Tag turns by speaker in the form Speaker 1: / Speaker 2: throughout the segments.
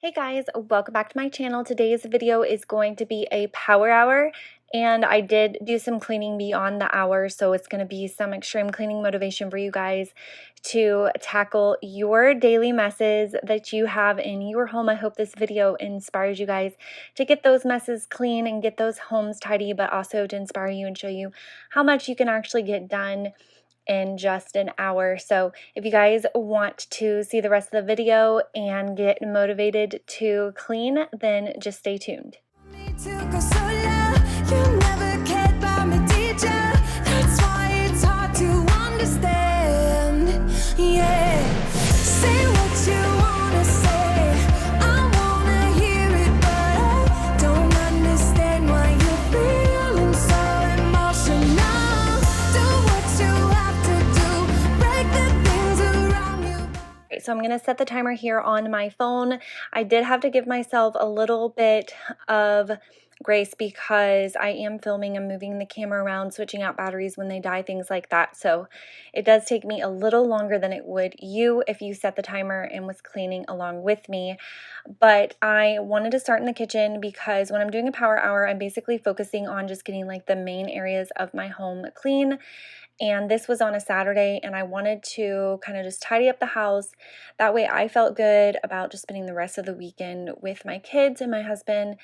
Speaker 1: Hey guys, welcome back to my channel. Today's video is going to be a power hour, and I did do some cleaning beyond the hour, so it's going to be some extreme cleaning motivation for you guys to tackle your daily messes that you have in your home. I hope this video inspires you guys to get those messes clean and get those homes tidy, but also to inspire you and show you how much you can actually get done in just an hour. So if you guys want to see the rest of the video and get motivated to clean, then just stay tuned. So I'm going to set the timer here on my phone. I did have to give myself a little bit of grace because I am filming and moving the camera around, switching out batteries when they die, things like that. So it does take me a little longer than it would you if you set the timer and was cleaning along with me. But I wanted to start in the kitchen because when I'm doing a power hour, I'm basically focusing on just getting like the main areas of my home clean. And this was on a Saturday, and I wanted to kind of just tidy up the house. That way I felt good about just spending the rest of the weekend with my kids and my husband.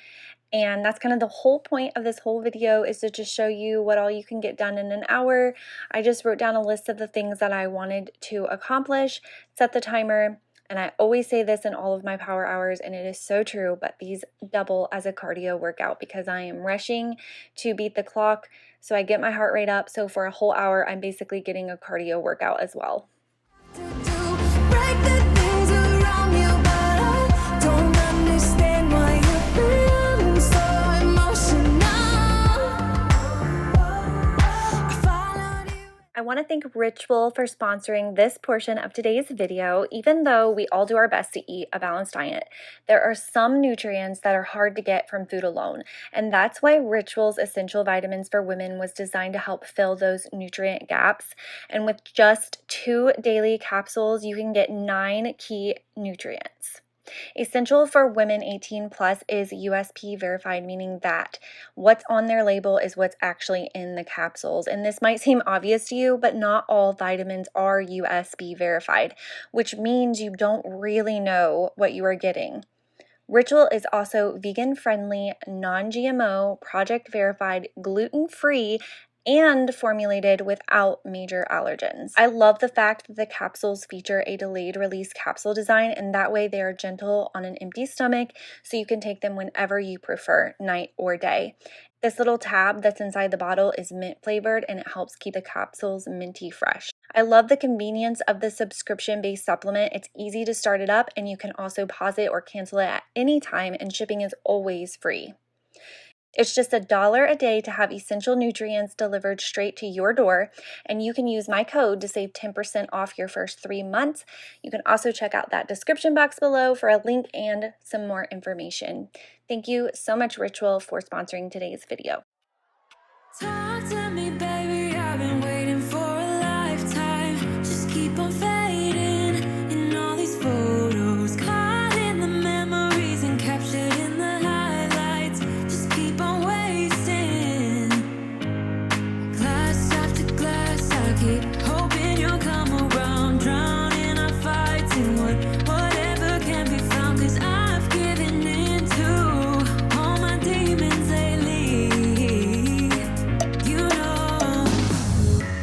Speaker 1: And that's kind of the whole point of this whole video, is to just show you what all you can get done in an hour. I just wrote down a list of the things that I wanted to accomplish, set the timer, and I always say this in all of my power hours, and it is so true, but these double as a cardio workout because I am rushing to beat the clock. So I get my heart rate up. So for a whole hour, I'm basically getting a cardio workout as well. I want to thank Ritual for sponsoring this portion of today's video. Even though we all do our best to eat a balanced diet, there are some nutrients that are hard to get from food alone. And that's why Ritual's Essential Vitamins for Women was designed to help fill those nutrient gaps. And with just 2 daily capsules, you can get 9 key nutrients. Essential for Women 18 plus is USP verified, meaning that what's on their label is what's actually in the capsules. And this might seem obvious to you, but not all vitamins are USP verified, which means you don't really know what you are getting. Ritual is also vegan friendly, non-GMO, project verified, gluten-free, and formulated without major allergens. I love the fact that the capsules feature a delayed release capsule design, and that way they are gentle on an empty stomach, so you can take them whenever you prefer, night or day. This little tab that's inside the bottle is mint flavored, and it helps keep the capsules minty fresh. I love the convenience of the subscription-based supplement. It's easy to start it up, and you can also pause it or cancel it at any time, and shipping is always free. It's just $1 a day to have essential nutrients delivered straight to your door, and you can use my code to save 10% off your first 3 months. You can also check out that description box below for a link and some more information. Thank you so much, Ritual, for sponsoring today's video.
Speaker 2: Talk to me, baby, I've been waiting for a lifetime. Just keep on fading in all these photos, caught in the memories and captured in the highlights. Just keep on wasting. Glass after glass, I keep hoping you'll come around, drowning our fights in whatever can be found. 'Cause I've given in to all my demons lately. You know,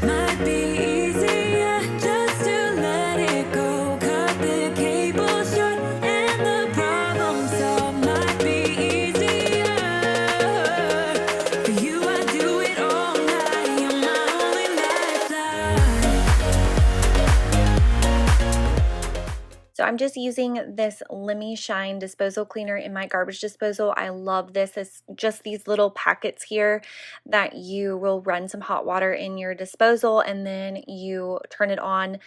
Speaker 2: might be easier just to let it go. Cut the cable short and the problem solved. Might be easier for you. I do it all night. You're my only lifeline.
Speaker 1: So I'm just using this Lemmy Shine disposal cleaner in my garbage disposal. I love this. It's just these little packets here that you will run some hot water in your disposal, and then you turn it on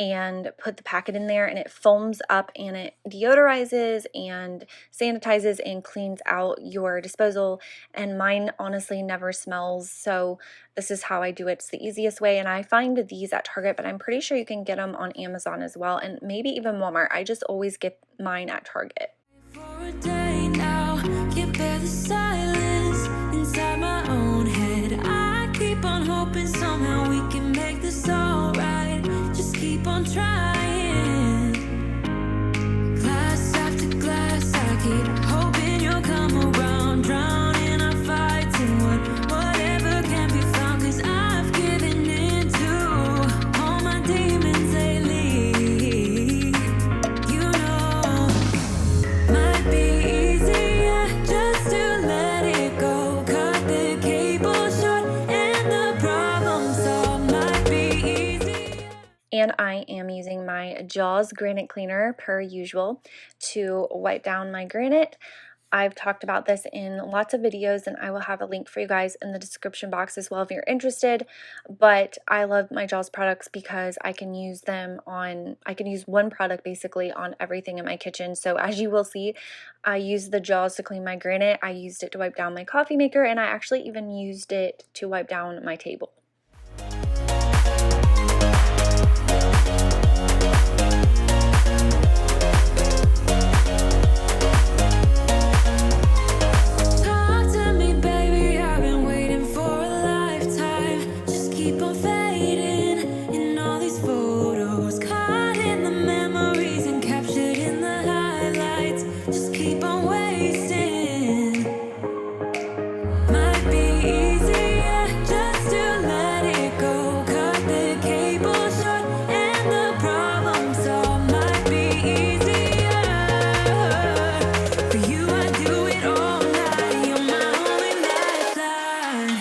Speaker 1: and put the packet in there, and it foams up and it deodorizes and sanitizes and cleans out your disposal. And mine honestly never smells, so this is how I do it. It's the easiest way, and I find these at Target, but I'm pretty sure you can get them on Amazon as well, and maybe even Walmart. I just always get mine at Target.
Speaker 2: a day now, can't bear the silence inside my own head. I keep on hoping somehow we can make this alright. Just keep on trying. Glass after glass, I keep hoping you'll come around. Drowning our fights in whatever can be found. 'Cause I've given in to all my demons lately. You know, might be easier just to let it go. Cut the cable short and the problem solved. Might be easier.
Speaker 1: And I am using my Jaws granite cleaner per usual to wipe down my granite. I've talked about this in lots of videos, and I will have a link for you guys in the description box as well if you're interested. But I love my Jaws products because I can use one product basically on everything in my kitchen. So as you will see, I use the Jaws to clean my granite, I used it to wipe down my coffee maker, and I actually even used it to wipe down my table.
Speaker 2: Talk to me, baby, I've been waiting for a lifetime. Just keep on fading in all these photos, caught in the memories and captured in the highlights. Just keep on wasting. Might be easier just to let it go. Cut the cable short and the problem solved. Might be easier. For you, I do it all night. You're my only lifeline.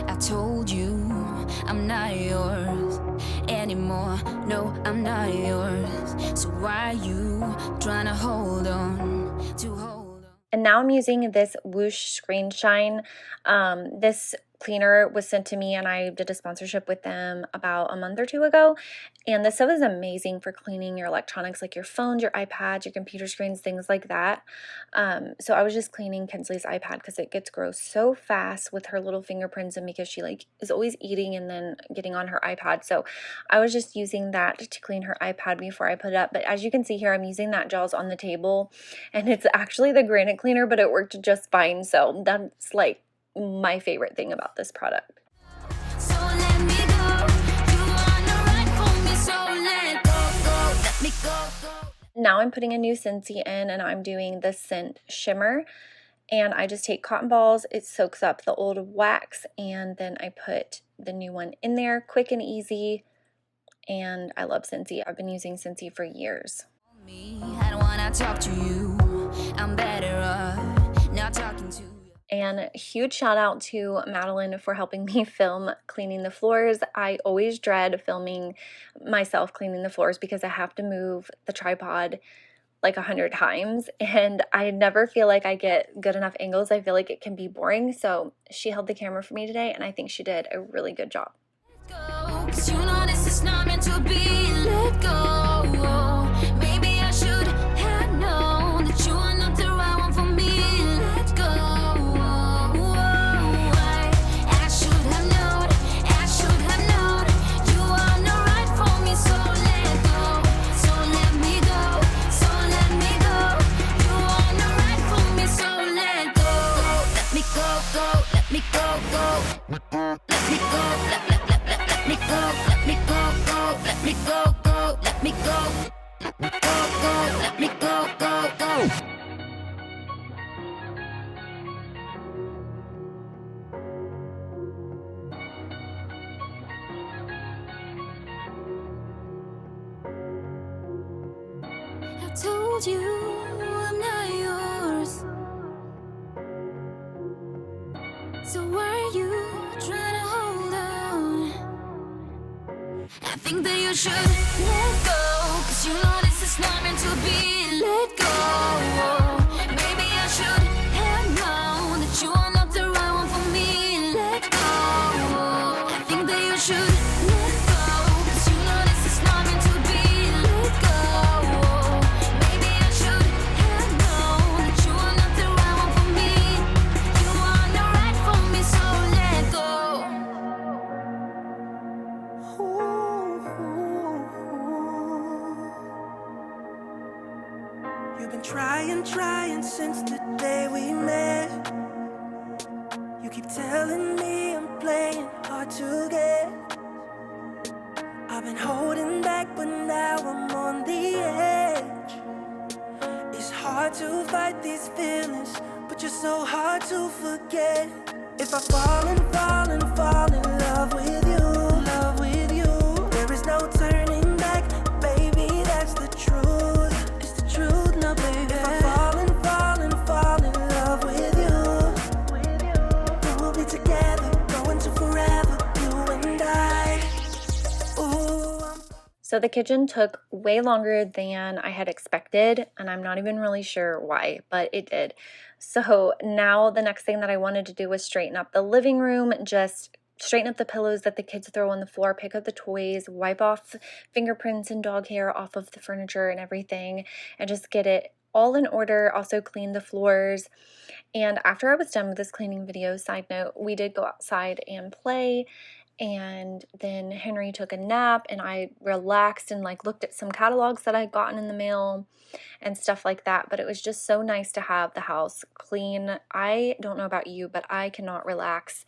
Speaker 2: I told you I'm not yours anymore. No, I'm not yours. So why you trying to hold on to hold on?
Speaker 1: And now I'm using this Whoosh Screen Shine. This cleaner was sent to me and I did a sponsorship with them about a month or two ago. And this stuff is amazing for cleaning your electronics, like your phones, your iPads, your computer screens, things like that. So I was just cleaning Kinsley's iPad because it gets gross so fast with her little fingerprints and because she is always eating and then getting on her iPad. So I was just using that to clean her iPad before I put it up. But as you can see here, I'm using that Jaws on the table and it's actually the granite cleaner, but it worked just fine. So that's like my favorite thing about this product.
Speaker 2: So let me go. You are not right for me, so let go. Let me go.
Speaker 1: Now I'm putting a new Scentsy in and I'm doing the scent shimmer. And I just take cotton balls, it soaks up the old wax, and then I put the new one in there, quick and easy. And I love Scentsy. I've been using Scentsy for years.
Speaker 2: I don't wanna talk to you. I'm better off not talking to you.
Speaker 1: And huge shout out to Madeline for helping me film cleaning the floors. I always dread filming myself cleaning the floors because I have to move the tripod like 100 times and I never feel like I get good enough angles. I feel like it can be boring. So she held the camera for me today and I think she did a really good job.
Speaker 2: Cause you know this is not meant to be. Let go. Maybe I should have known that you are not the right one for me. Let go. I should have known. I should have known. You are not right for me, so let go. So let me go. So let me go. You are not right for me, so let go. Let me go, go. Let me go, go. Let me go. Let me go, let me go, go, let me go, go, let me go, go, go, let me go, go, go. I told you I'm not yours. So why are you trying to hold on? I think that you're you should let go, 'cause you know this is not meant to be. Let go. Maybe I should have known that you are not the right one for me. Let go. I think that you should let go, 'cause you know this is not meant to be. Let go. Maybe I should have known that you are not the right one for me. You are not right for me, so let go.
Speaker 3: You've been trying since the day we met. You keep telling me I'm playing hard to get. I've been holding back, but now I'm on the edge. It's hard to fight these feelings, but you're so hard to forget. If I fall in love with you, there is no turning back, baby, that's the truth. It's the truth now, baby. If I fall in love with you, we'll be together, going to forever, you and I. Ooh,
Speaker 1: So the kitchen took way longer than I had expected, and I'm not even really sure why, but it did. So now the next thing that I wanted to do was straighten up the living room, just straighten up the pillows that the kids throw on the floor, pick up the toys, wipe off fingerprints and dog hair off of the furniture and everything, and just get it all in order. Also clean the floors. And after I was done with this cleaning video, side note, we did go outside and play, and then Henry took a nap, and I relaxed and like looked at some catalogs that I'd gotten in the mail and stuff like that. But it was just so nice to have the house clean. I don't know about you, but I cannot relax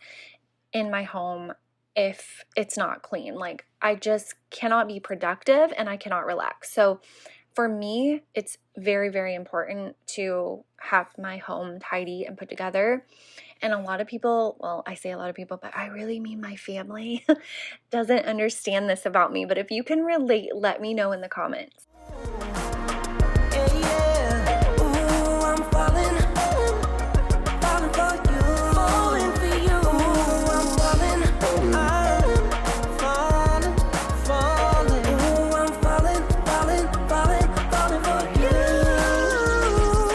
Speaker 1: in my home if it's not clean. Like, I just cannot be productive and I cannot relax. So for me, it's very, very important to have my home tidy and put together. And a lot of people, well, I say a lot of people, but I really mean my family, doesn't understand this about me. But if you can relate, let me know in the comments.
Speaker 3: yeah. Ooh, I'm falling for you. Falling for you. Ooh, I'm falling. Ooh, I'm falling for you.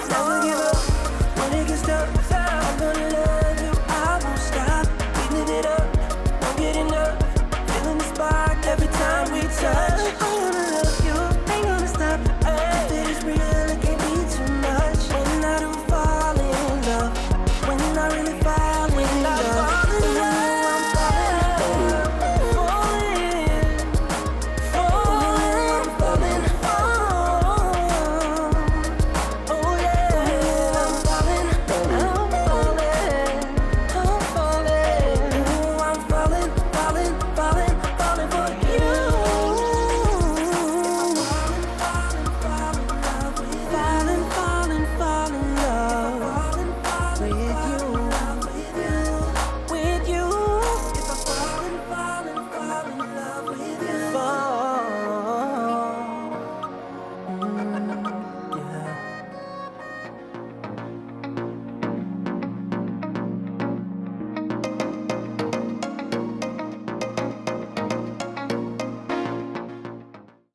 Speaker 3: Never give up when it gets tough. I'm gonna love you, I won't stop. We lit it up, won't get enough. Feeling the spark every time we touch. I wanna love you, ain't gonna stop. If it is real, it can't be too much. When I do fall in love, when I really fall in love, I'm falling, oh yeah, I'm falling for you. Falling in love with you. If I fall in love with you. Yeah.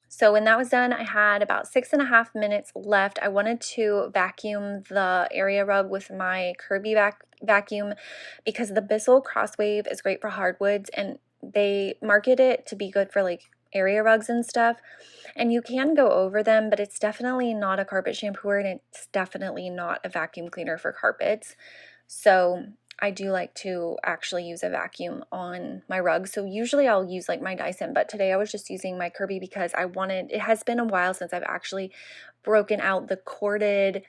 Speaker 1: So when that was done, I had about 6.5 minutes left. I wanted to vacuum the area rug with my Kirby vacuum because the Bissell Crosswave is great for hardwoods, and they market it to be good for like area rugs and stuff. And you can go over them, but it's definitely not a carpet shampooer, and it's definitely not a vacuum cleaner for carpets. So I do like to actually use a vacuum on my rugs. So usually I'll use like my Dyson, but today I was just using my Kirby because it has been a while since I've actually broken out the corded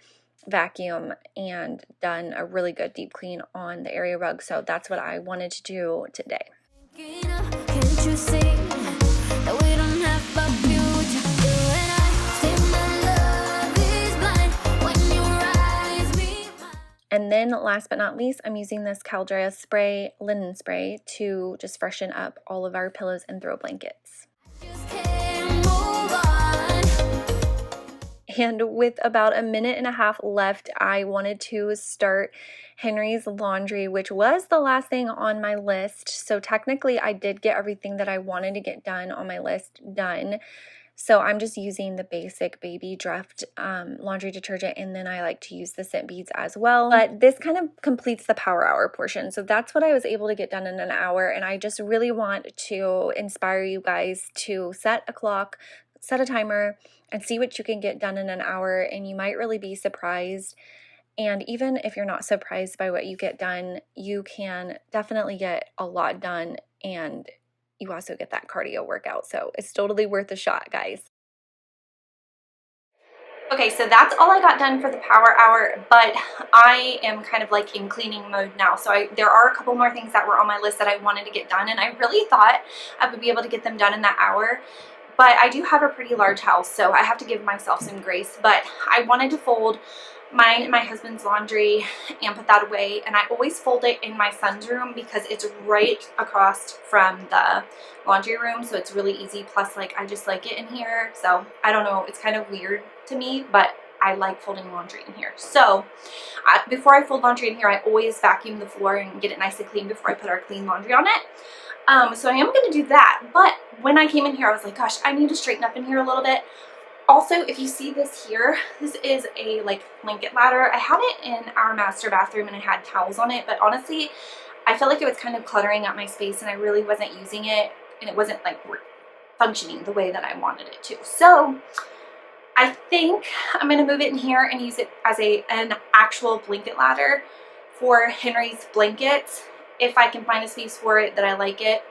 Speaker 1: vacuum and done a really good deep clean on the area rug. So that's what I wanted to do today.
Speaker 2: Can't you see that we don't have a future? You and I, say my love is blind when your eyes meet mine.
Speaker 1: And then last but not least, I'm using this Caldrea spray, linen spray, to just freshen up all of our pillows and throw blankets.
Speaker 2: Just can't move on.
Speaker 1: And with about a minute and a half left, I wanted to start Henry's laundry, which was the last thing on my list. So technically I did get everything that I wanted to get done on my list done. So I'm just using the basic baby Dreft laundry detergent, and then I like to use the scent beads as well. But this kind of completes the power hour portion. So that's what I was able to get done in an hour, and I just really want to inspire you guys to set a clock, set a timer, and see what you can get done in an hour, and you might really be surprised. And even if you're not surprised by what you get done, you can definitely get a lot done, and you also get that cardio workout. So it's totally worth a shot, guys. Okay, so that's all I got done for the power hour, but I am kind of like in cleaning mode now. So there are a couple more things that were on my list that I wanted to get done, and I really thought I would be able to get them done in that hour. But I do have a pretty large house, so I have to give myself some grace. But I wanted to fold mine and my husband's laundry and put that away, and I always fold it in my son's room because it's right across from the laundry room, so it's really easy. Plus, like, I just like it in here, so I don't know, it's kind of weird to me, but I like folding laundry in here. So before I fold laundry in here, I always vacuum the floor and get it nice and clean before I put our clean laundry on it. So I am going to do that, but when I came in here, I was like, gosh, I need to straighten up in here a little bit. Also, if you see this here, this is a like blanket ladder. I had it in our master bathroom and I had towels on it, but honestly, I felt like it was kind of cluttering up my space and I really wasn't using it, and it wasn't like functioning the way that I wanted it to. So I think I'm going to move it in here and use it as an actual blanket ladder for Henry's blankets. If I can find a space for it that I like it.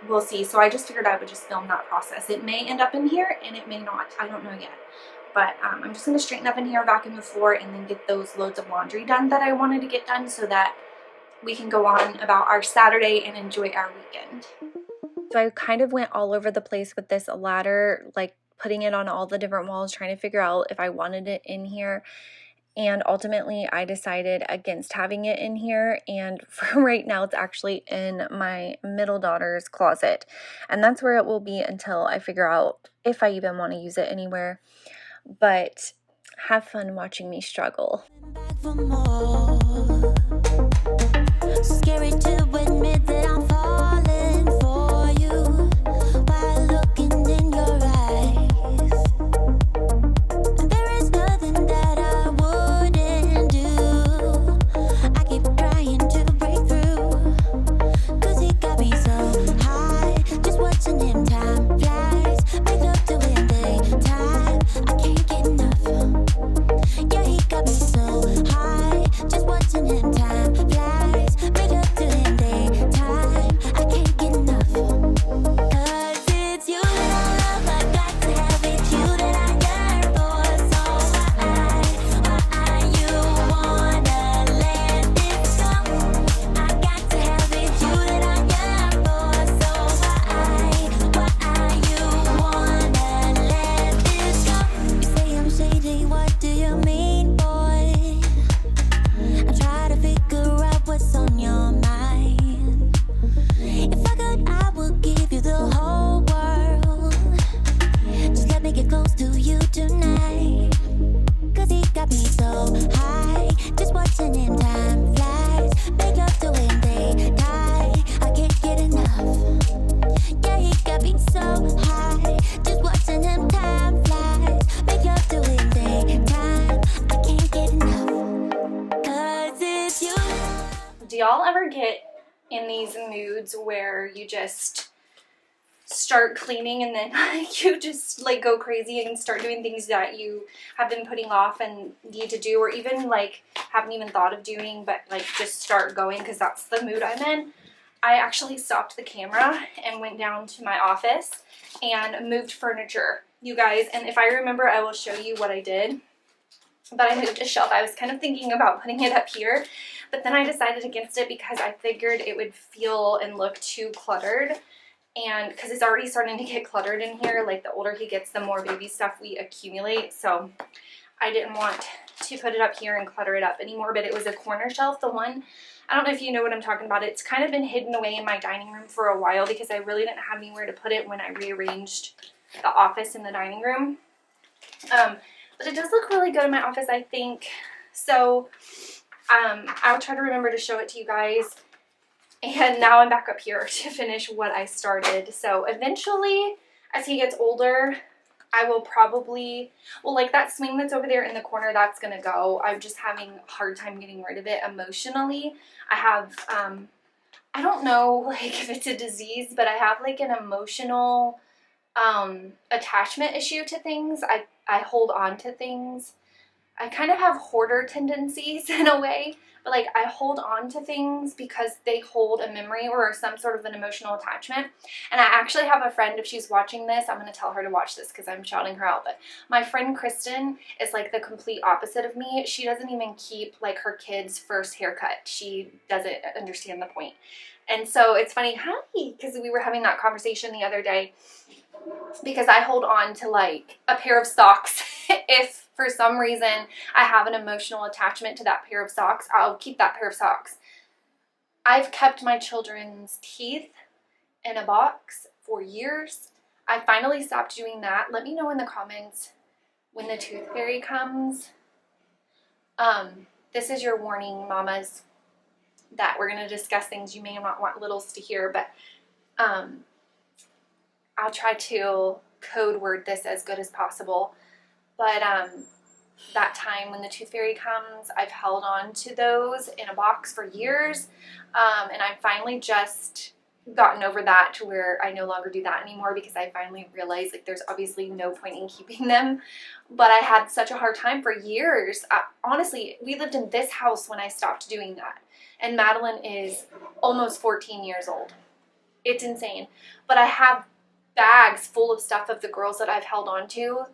Speaker 1: We'll see. So I just figured I would just film that process. It may end up in here and it may not. I don't know yet. But I'm just going to straighten up in here, vacuum the floor, and then get those loads of laundry done that I wanted to get done so that we can go on about our Saturday and enjoy our weekend. So I kind of went all over the place with this ladder, like putting it on all the different walls, trying to figure out if I wanted it in here. And ultimately, I decided against having it in here, and for right now, it's actually in my middle daughter's closet, and that's where it will be until I figure out if I even want to use it anywhere. But have fun watching me struggle.
Speaker 2: Scary to admit that I'm falling for you while looking in your eyes. And there is nothing that I wouldn't do. I keep trying to break through, 'cause he got me so high. Just watching him, time flies. Make love to him daytime. I can't get enough. Yeah, he got me so high. Just watching him, time flies. Make love to him daytime. I can't get enough. 'Cause it's you that I love. I got to have it. You that I yearn for. So why you wanna let this go? I got to have it. You that I yearn for. So why you wanna let this go? You say I'm shady. What do you mean, boy? I try to figure out what's on your mind. If I could, I would give you the whole world. Just let me get close to you tonight. 'Cause he got me so high. Just watching him, time flies. Make love to him daytime. I can't get enough. Yeah, he got me so high. Just watching him, time flies. Make love to him daytime. I can't get enough. 'Cause it's you.
Speaker 1: Do y'all ever get in these moods where you just start cleaning and then you just like go crazy and start doing things that you have been putting off and need to do, or even like haven't even thought of doing, but like just start going because that's the mood I'm in? I actually stopped the camera and went down to my office and moved furniture, you guys, and if I remember I will show you what I did. But I moved a shelf. I was kind of thinking about putting it up here, but then I decided against it because I figured it would feel and look too cluttered, and because it's already starting to get cluttered in here. Like, the older he gets, the more baby stuff we accumulate, so I didn't want to put it up here and clutter it up anymore. But it was a corner shelf, the one, I don't know if you know what I'm talking about. It's kind of been hidden away in my dining room for a while because I really didn't have anywhere to put it when I rearranged the office in the dining room. But it does look really good in my office, I think. So I'll try to remember to show it to you guys. And now I'm back up here to finish what I started. So eventually, as he gets older, I will probably, well, like that swing that's over there in the corner, that's going to go. I'm just having a hard time getting rid of it emotionally. I have, I don't know, like, if it's a disease, but I have, like, an emotional attachment issue to things. I hold on to things. I kind of have hoarder tendencies in a way, but like I hold on to things because they hold a memory or some sort of an emotional attachment. And I actually have a friend, if she's watching this, I'm going to tell her to watch this because I'm shouting her out, but my friend Kristen is like the complete opposite of me. She doesn't even keep like her kid's first haircut. She doesn't understand the point. And so it's funny, because we were having that conversation the other day, because I hold on to like a pair of socks. If for some reason I have an emotional attachment to that pair of socks, I'll keep that pair of socks. I've kept my children's teeth in a box for years. I finally stopped doing that. Let me know in the comments when the tooth fairy comes. This is your warning, mamas, that we're going to discuss things you may not want littles to hear, but I'll try to code word this as good as possible. But that time when the tooth fairy comes, I've held on to those in a box for years. And I've finally just gotten over that to where I no longer do that anymore, because I finally realized like there's obviously no point in keeping them. But I had such a hard time for years. Honestly, we lived in this house when I stopped doing that. And Madeline is almost 14 years old. It's insane. But I have bags full of stuff of the girls that I've held on to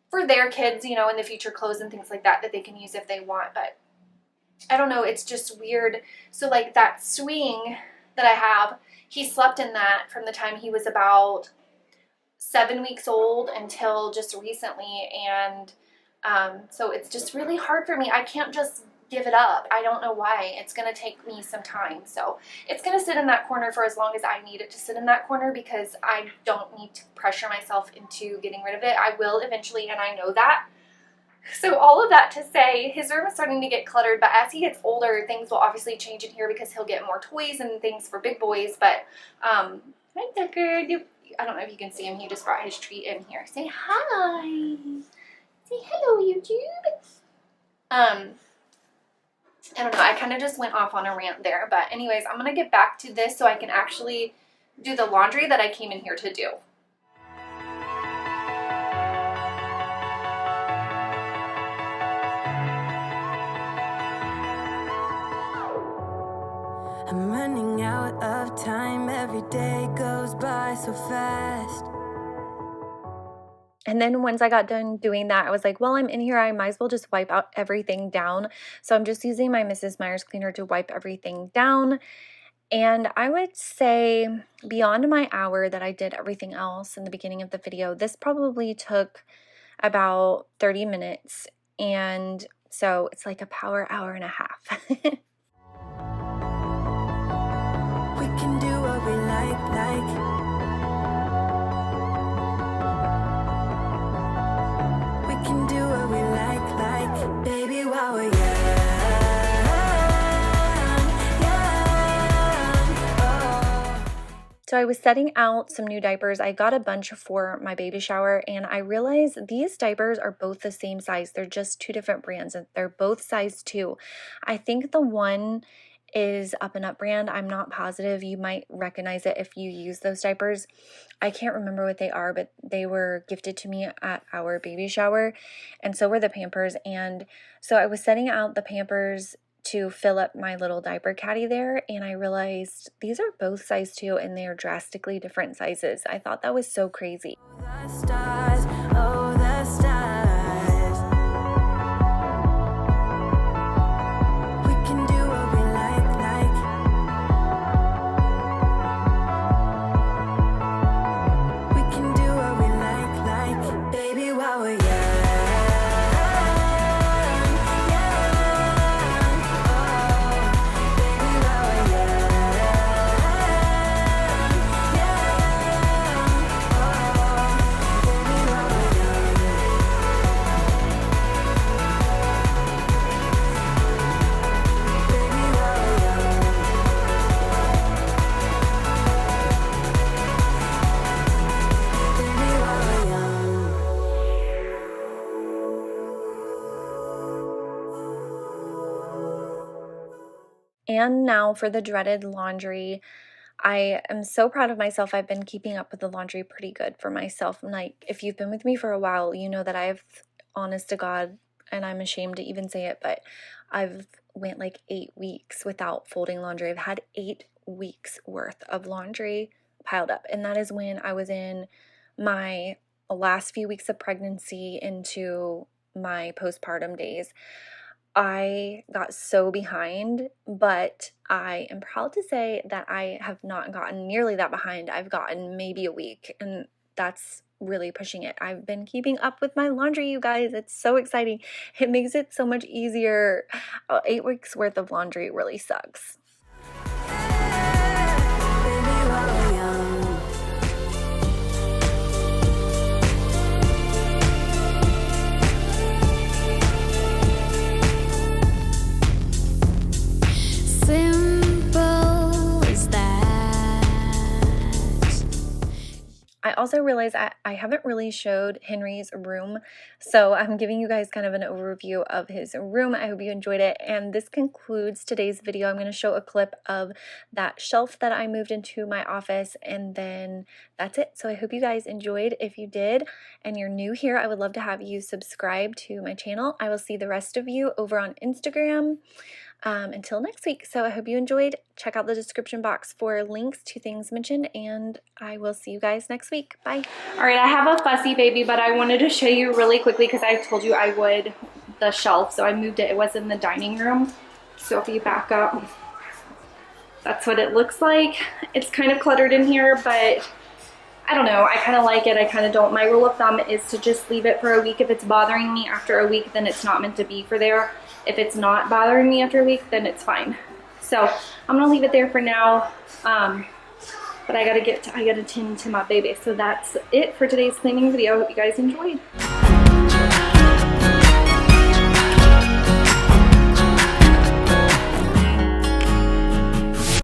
Speaker 1: for their kids, you know, in the future, clothes and things like that, that they can use if they want. But I don't know, it's just weird. So like that swing that I have, he slept in that from the time he was about 7 weeks old until just recently. And so it's just really hard for me. I can't just give it up. I don't know why. It's going to take me some time. So it's going to sit in that corner for as long as I need it to sit in that corner, because I don't need to pressure myself into getting rid of it. I will eventually, and I know that. So all of that to say, his room is starting to get cluttered, but as he gets older, things will obviously change in here because he'll get more toys and things for big boys. But hi Tucker. I don't know if you can see him. He just brought his treat in here. Say hi. Say hello, YouTube. I don't know, I kind of just went off on a rant there. But anyways, I'm going to get back to this so I can actually do the laundry that I came in here to do.
Speaker 3: I'm running out of time. Every day goes by so fast.
Speaker 1: And then once I got done doing that, I was like, well, I'm in here. I might as well just wipe out everything down. So I'm just using my Mrs. Meyer's cleaner to wipe everything down. And I would say beyond my hour that I did everything else in the beginning of the video, this probably took about 30 minutes. And so it's like a power hour and a half.
Speaker 3: We can do what we like. We can do what we like, baby, while we're young, oh.
Speaker 1: So I was setting out some new diapers. I got a bunch for my baby shower, and I realized these diapers are both the same size. They're just two different brands, and they're both size 2. I think the one is Up and Up brand. I'm not positive. You might recognize it if you use those diapers. I can't remember what they are, but they were gifted to me at our baby shower, and so were the Pampers. And so I was setting out the Pampers to fill up my little diaper caddy there, and I realized these are both size 2 and they are drastically different sizes. I thought that was so crazy.
Speaker 3: The stars, oh, the stars. We can do what we like. We can do what we like, baby, while we're young.
Speaker 1: And now for the dreaded laundry. I am so proud of myself. I've been keeping up with the laundry pretty good for myself. And like, if you've been with me for a while, you know that I've, honest to God, and I'm ashamed to even say it, but I've went like 8 weeks without folding laundry. I've had 8 weeks worth of laundry piled up. And that is when I was in my last few weeks of pregnancy into my postpartum days. I got so behind, but I am proud to say that I have not gotten nearly that behind. I've gotten maybe a week, and that's really pushing it. I've been keeping up with my laundry, you guys. It's so exciting. It makes it so much easier. 8 weeks worth of laundry really sucks. I also realized I haven't really showed Henry's room, so I'm giving you guys kind of an overview of his room. I hope you enjoyed it, and this concludes today's video. I'm going to show a clip of that shelf that I moved into my office, and then that's it. So I hope you guys enjoyed. If you did, and you're new here, I would love to have you subscribe to my channel. I will see the rest of you over on Instagram. Until next week. So I hope you enjoyed. Check out the description box for links to things mentioned, and I will see you guys next week. Bye. All right, I have a fussy baby, but I wanted to show you really quickly because I told you I would, the shelf. So I moved it. It was in the dining room. So if you back up, that's what it looks like. It's kind of cluttered in here, but I don't know. I kind of like it. I kind of don't. My rule of thumb is to just leave it for a week. If it's bothering me after a week, then it's not meant to be for there. If it's not bothering me after a week, then it's fine. So I'm gonna leave it there for now. But I gotta tend to my baby. So that's it for today's cleaning video. I hope you guys enjoyed.